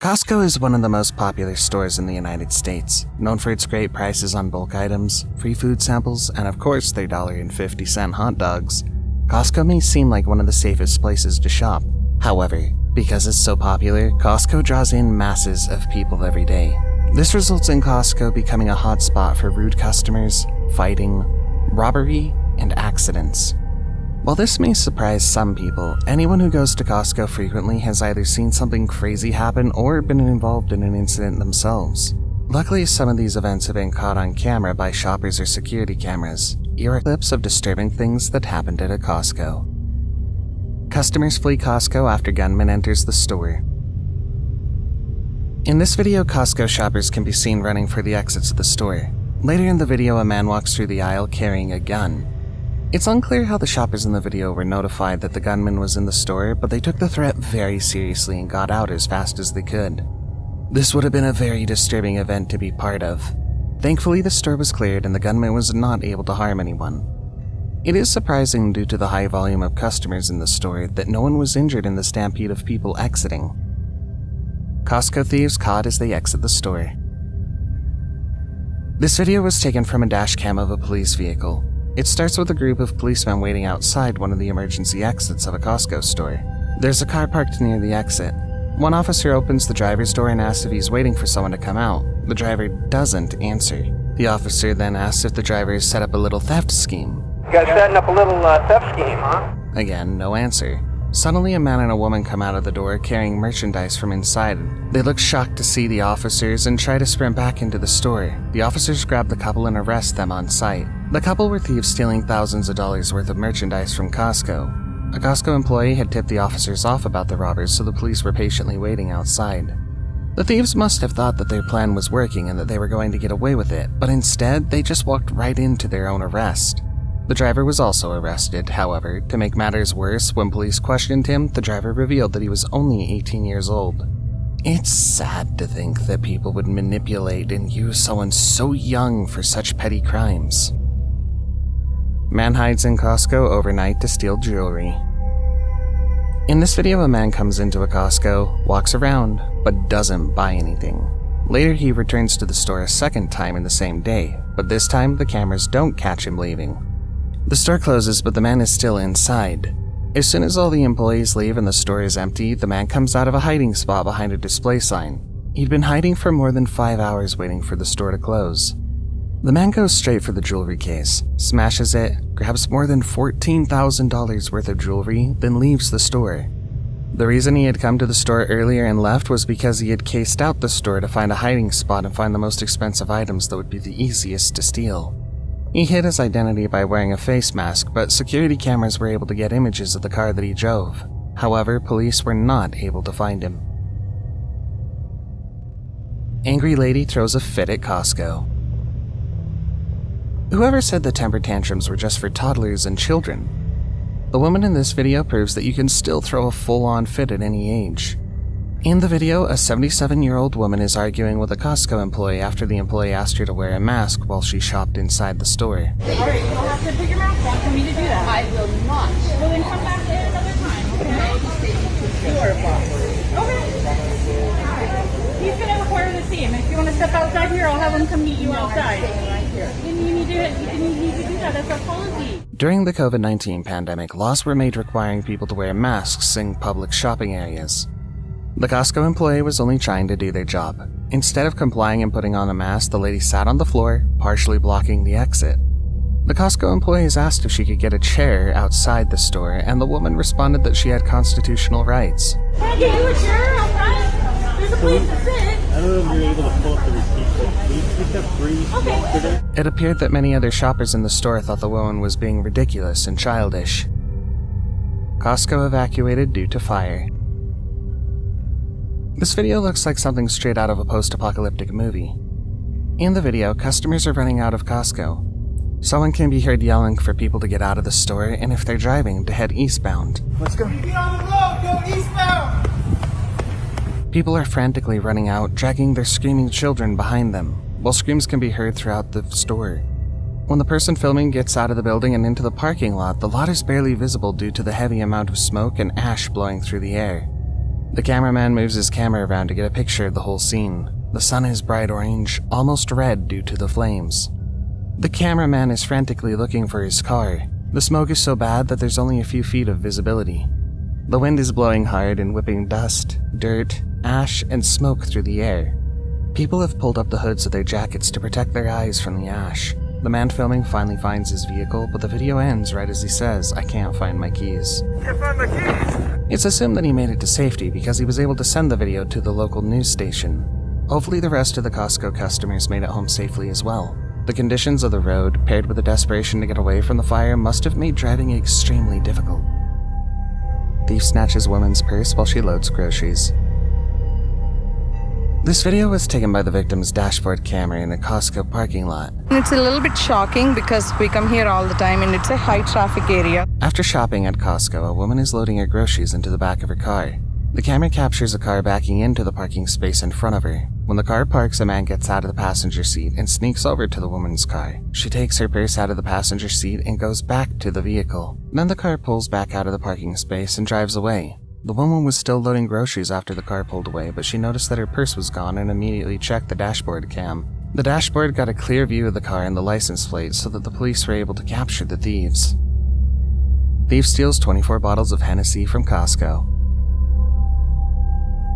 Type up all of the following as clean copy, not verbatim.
Costco is one of the most popular stores in the United States, known for its great prices on bulk items, free food samples, and of course their $1.50 hot dogs. Costco may seem like one of the safest places to shop. However, because it's so popular, Costco draws in masses of people every day. This results in Costco becoming a hotspot for rude customers, fighting, robbery, and accidents. While this may surprise some people, anyone who goes to Costco frequently has either seen something crazy happen or been involved in an incident themselves. Luckily, some of these events have been caught on camera by shoppers or security cameras. Here are clips of disturbing things that happened at a Costco. Customers flee Costco after gunman enters the store. In this video, Costco shoppers can be seen running for the exits of the store. Later in the video, a man walks through the aisle carrying a gun. It's unclear how the shoppers in the video were notified that the gunman was in the store, but they took the threat very seriously and got out as fast as they could. This would have been a very disturbing event to be part of. Thankfully, the store was cleared and the gunman was not able to harm anyone. It is surprising due to the high volume of customers in the store that no one was injured in the stampede of people exiting. Costco thieves caught as they exit the store. This video was taken from a dash cam of a police vehicle. It starts with a group of policemen waiting outside one of the emergency exits of a Costco store. There's a car parked near the exit. One officer opens the driver's door and asks if he's waiting for someone to come out. The driver doesn't answer. The officer then asks if the driver has set up a little theft scheme. You guys setting up a little theft scheme, huh? Again, no answer. Suddenly, a man and a woman come out of the door carrying merchandise from inside. They look shocked to see the officers and try to sprint back into the store. The officers grab the couple and arrest them on sight. The couple were thieves stealing thousands of dollars worth of merchandise from Costco. A Costco employee had tipped the officers off about the robbers, so the police were patiently waiting outside. The thieves must have thought that their plan was working and that they were going to get away with it, but instead, they just walked right into their own arrest. The driver was also arrested. However, to make matters worse, when police questioned him, the driver revealed that he was only 18 years old. It's sad to think that people would manipulate and use someone so young for such petty crimes. Man hides in Costco overnight to steal jewelry. In this video, a man comes into a Costco, walks around, but doesn't buy anything. Later, he returns to the store a second time in the same day, but this time the cameras don't catch him leaving. The store closes, but the man is still inside. As soon as all the employees leave and the store is empty, the man comes out of a hiding spot behind a display sign. He'd been hiding for more than 5 hours waiting for the store to close. The man goes straight for the jewelry case, smashes it, grabs more than $14,000 worth of jewelry, then leaves the store. The reason he had come to the store earlier and left was because he had cased out the store to find a hiding spot and find the most expensive items that would be the easiest to steal. He hid his identity by wearing a face mask, but security cameras were able to get images of the car that he drove. However, police were not able to find him. Angry lady throws a fit at Costco. Whoever said the temper tantrums were just for toddlers and children? The woman in this video proves that you can still throw a full-on fit at any age. In the video, a 77-year-old woman is arguing with a Costco employee after the employee asked her to wear a mask while she shopped inside the store. Alright, you'll have to put your mask on for me to do that. I will not. Well, then come back in another time. Okay. You are a boss. Okay. He's going to require the same. If you want to step outside here, I'll have him come meet you outside. Then you need to do that. That's our policy. During the COVID-19 pandemic, laws were made requiring people to wear masks in public shopping areas. The Costco employee was only trying to do their job. Instead of complying and putting on a mask, the lady sat on the floor, partially blocking the exit. The Costco employees asked if she could get a chair outside the store, and the woman responded that she had constitutional rights. Can I get you a chair outside? There's a place to sit. I don't know if you're able to pull up the receipt, but please pick up free. Okay. It appeared that many other shoppers in the store thought the woman was being ridiculous and childish. Costco evacuated due to fire. This video looks like something straight out of a post-apocalyptic movie. In the video, customers are running out of Costco. Someone can be heard yelling for people to get out of the store, and if they're driving, to head eastbound. Let's go. Get on the road, go eastbound! People are frantically running out, dragging their screaming children behind them, while screams can be heard throughout the store. When the person filming gets out of the building and into the parking lot, the lot is barely visible due to the heavy amount of smoke and ash blowing through the air. The cameraman moves his camera around to get a picture of the whole scene. The sun is bright orange, almost red due to the flames. The cameraman is frantically looking for his car. The smoke is so bad that there's only a few feet of visibility. The wind is blowing hard and whipping dust, dirt, ash, and smoke through the air. People have pulled up the hoods of their jackets to protect their eyes from the ash. The man filming finally finds his vehicle, but the video ends right as he says, "I can't find my keys." Can't find my keys. It's assumed that he made it to safety because he was able to send the video to the local news station. Hopefully the rest of the Costco customers made it home safely as well. The conditions of the road, paired with the desperation to get away from the fire, must have made driving extremely difficult. Thief snatches woman's purse while she loads groceries. This video was taken by the victim's dashboard camera in a Costco parking lot. It's a little bit shocking because we come here all the time and it's a high traffic area. After shopping at Costco, a woman is loading her groceries into the back of her car. The camera captures a car backing into the parking space in front of her. When the car parks, a man gets out of the passenger seat and sneaks over to the woman's car. She takes her purse out of the passenger seat and goes back to the vehicle. Then the car pulls back out of the parking space and drives away. The woman was still loading groceries after the car pulled away, but she noticed that her purse was gone and immediately checked the dashboard cam. The dashboard got a clear view of the car and the license plate so that the police were able to capture the thieves. Thief steals 24 bottles of Hennessy from Costco.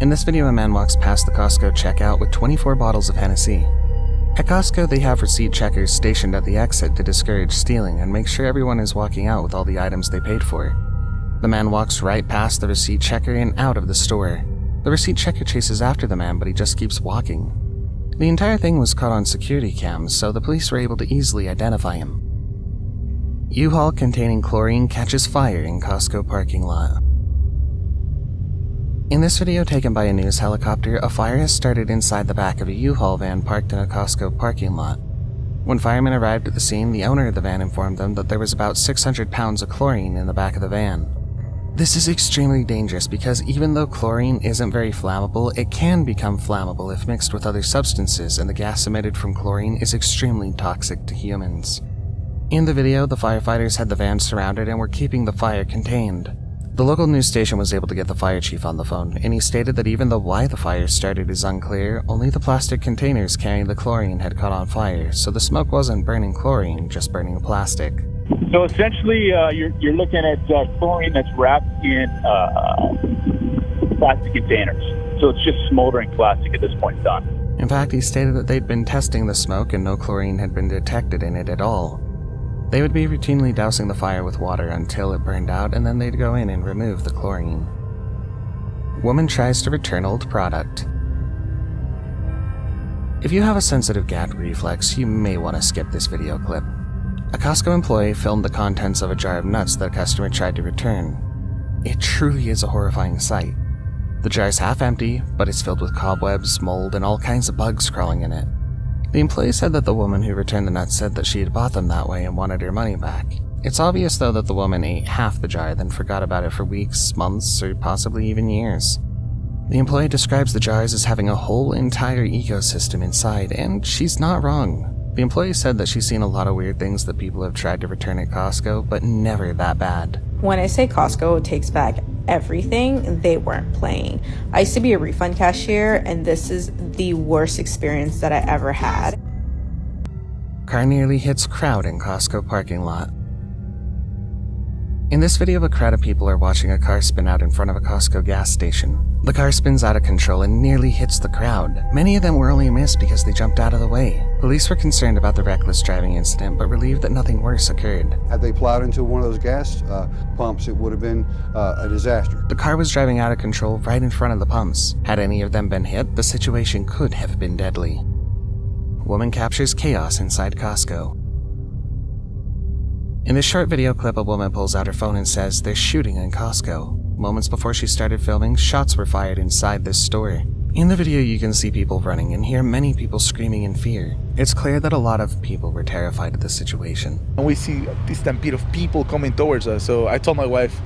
In this video, a man walks past the Costco checkout with 24 bottles of Hennessy. At Costco, they have receipt checkers stationed at the exit to discourage stealing and make sure everyone is walking out with all the items they paid for. The man walks right past the receipt checker and out of the store. The receipt checker chases after the man, but he just keeps walking. The entire thing was caught on security cams, so the police were able to easily identify him. U-Haul containing chlorine catches fire in Costco parking lot. In this video taken by a news helicopter, a fire has started inside the back of a U-Haul van parked in a Costco parking lot. When firemen arrived at the scene, the owner of the van informed them that there was about 600 pounds of chlorine in the back of the van. This is extremely dangerous because even though chlorine isn't very flammable, it can become flammable if mixed with other substances, and the gas emitted from chlorine is extremely toxic to humans. In the video, the firefighters had the van surrounded and were keeping the fire contained. The local news station was able to get the fire chief on the phone, and he stated that even though why the fire started is unclear, only the plastic containers carrying the chlorine had caught on fire, so the smoke wasn't burning chlorine, just burning plastic. So essentially, you're looking at chlorine that's wrapped in plastic containers. So it's just smoldering plastic at this point in time. In fact, he stated that they'd been testing the smoke and no chlorine had been detected in it at all. They would be routinely dousing the fire with water until it burned out, and then they'd go in and remove the chlorine. Woman tries to return old product. If you have a sensitive gag reflex, you may want to skip this video clip. A Costco employee filmed the contents of a jar of nuts that a customer tried to return. It truly is a horrifying sight. The jar is half empty, but it's filled with cobwebs, mold, and all kinds of bugs crawling in it. The employee said that the woman who returned the nuts said that she had bought them that way and wanted her money back. It's obvious though that the woman ate half the jar, then forgot about it for weeks, months, or possibly even years. The employee describes the jars as having a whole entire ecosystem inside, and she's not wrong. The employee said that she's seen a lot of weird things that people have tried to return at Costco, but never that bad. When I say Costco takes back everything, they weren't playing. I used to be a refund cashier, and this is the worst experience that I ever had. Car nearly hits crowd in Costco parking lot. In this video, a crowd of people are watching a car spin out in front of a Costco gas station. The car spins out of control and nearly hits the crowd. Many of them were only missed because they jumped out of the way. Police were concerned about the reckless driving incident, but relieved that nothing worse occurred. Had they plowed into one of those gas pumps, it would have been a disaster. The car was driving out of control right in front of the pumps. Had any of them been hit, the situation could have been deadly. Woman captures chaos inside Costco. In this short video clip, a woman pulls out her phone and says they're shooting in Costco. Moments before she started filming, shots were fired inside this store. In the video, you can see people running and hear many people screaming in fear. It's clear that a lot of people were terrified of the situation. And we see this stampede of people coming towards us, so I told my wife,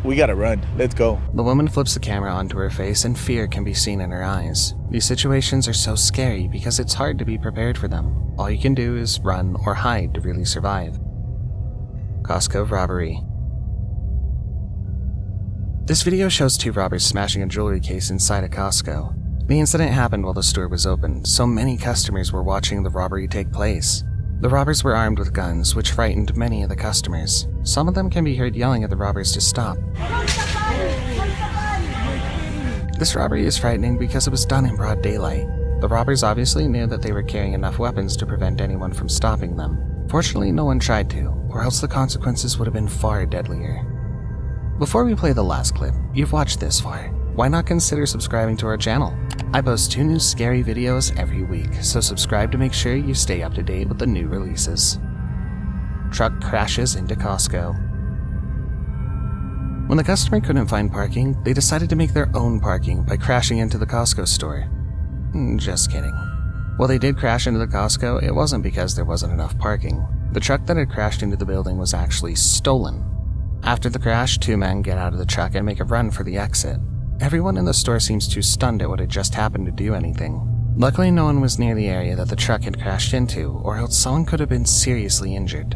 we gotta run, let's go. The woman flips the camera onto her face and fear can be seen in her eyes. These situations are so scary because it's hard to be prepared for them. All you can do is run or hide to really survive. Costco robbery. This video shows two robbers smashing a jewelry case inside a Costco. The incident happened while the store was open, so many customers were watching the robbery take place. The robbers were armed with guns, which frightened many of the customers. Some of them can be heard yelling at the robbers to stop. This robbery is frightening because it was done in broad daylight. The robbers obviously knew that they were carrying enough weapons to prevent anyone from stopping them. Fortunately, no one tried to, or else the consequences would have been far deadlier. Before we play the last clip, you've watched this far. Why not consider subscribing to our channel? I post 2 new scary videos every week, so subscribe to make sure you stay up to date with the new releases. Truck crashes into Costco. When the customer couldn't find parking, they decided to make their own parking by crashing into the Costco store. Just kidding. While they did crash into the Costco, it wasn't because there wasn't enough parking. The truck that had crashed into the building was actually stolen. After the crash, 2 men get out of the truck and make a run for the exit. Everyone in the store seems too stunned at what had just happened to do anything. Luckily, no one was near the area that the truck had crashed into, or else someone could have been seriously injured.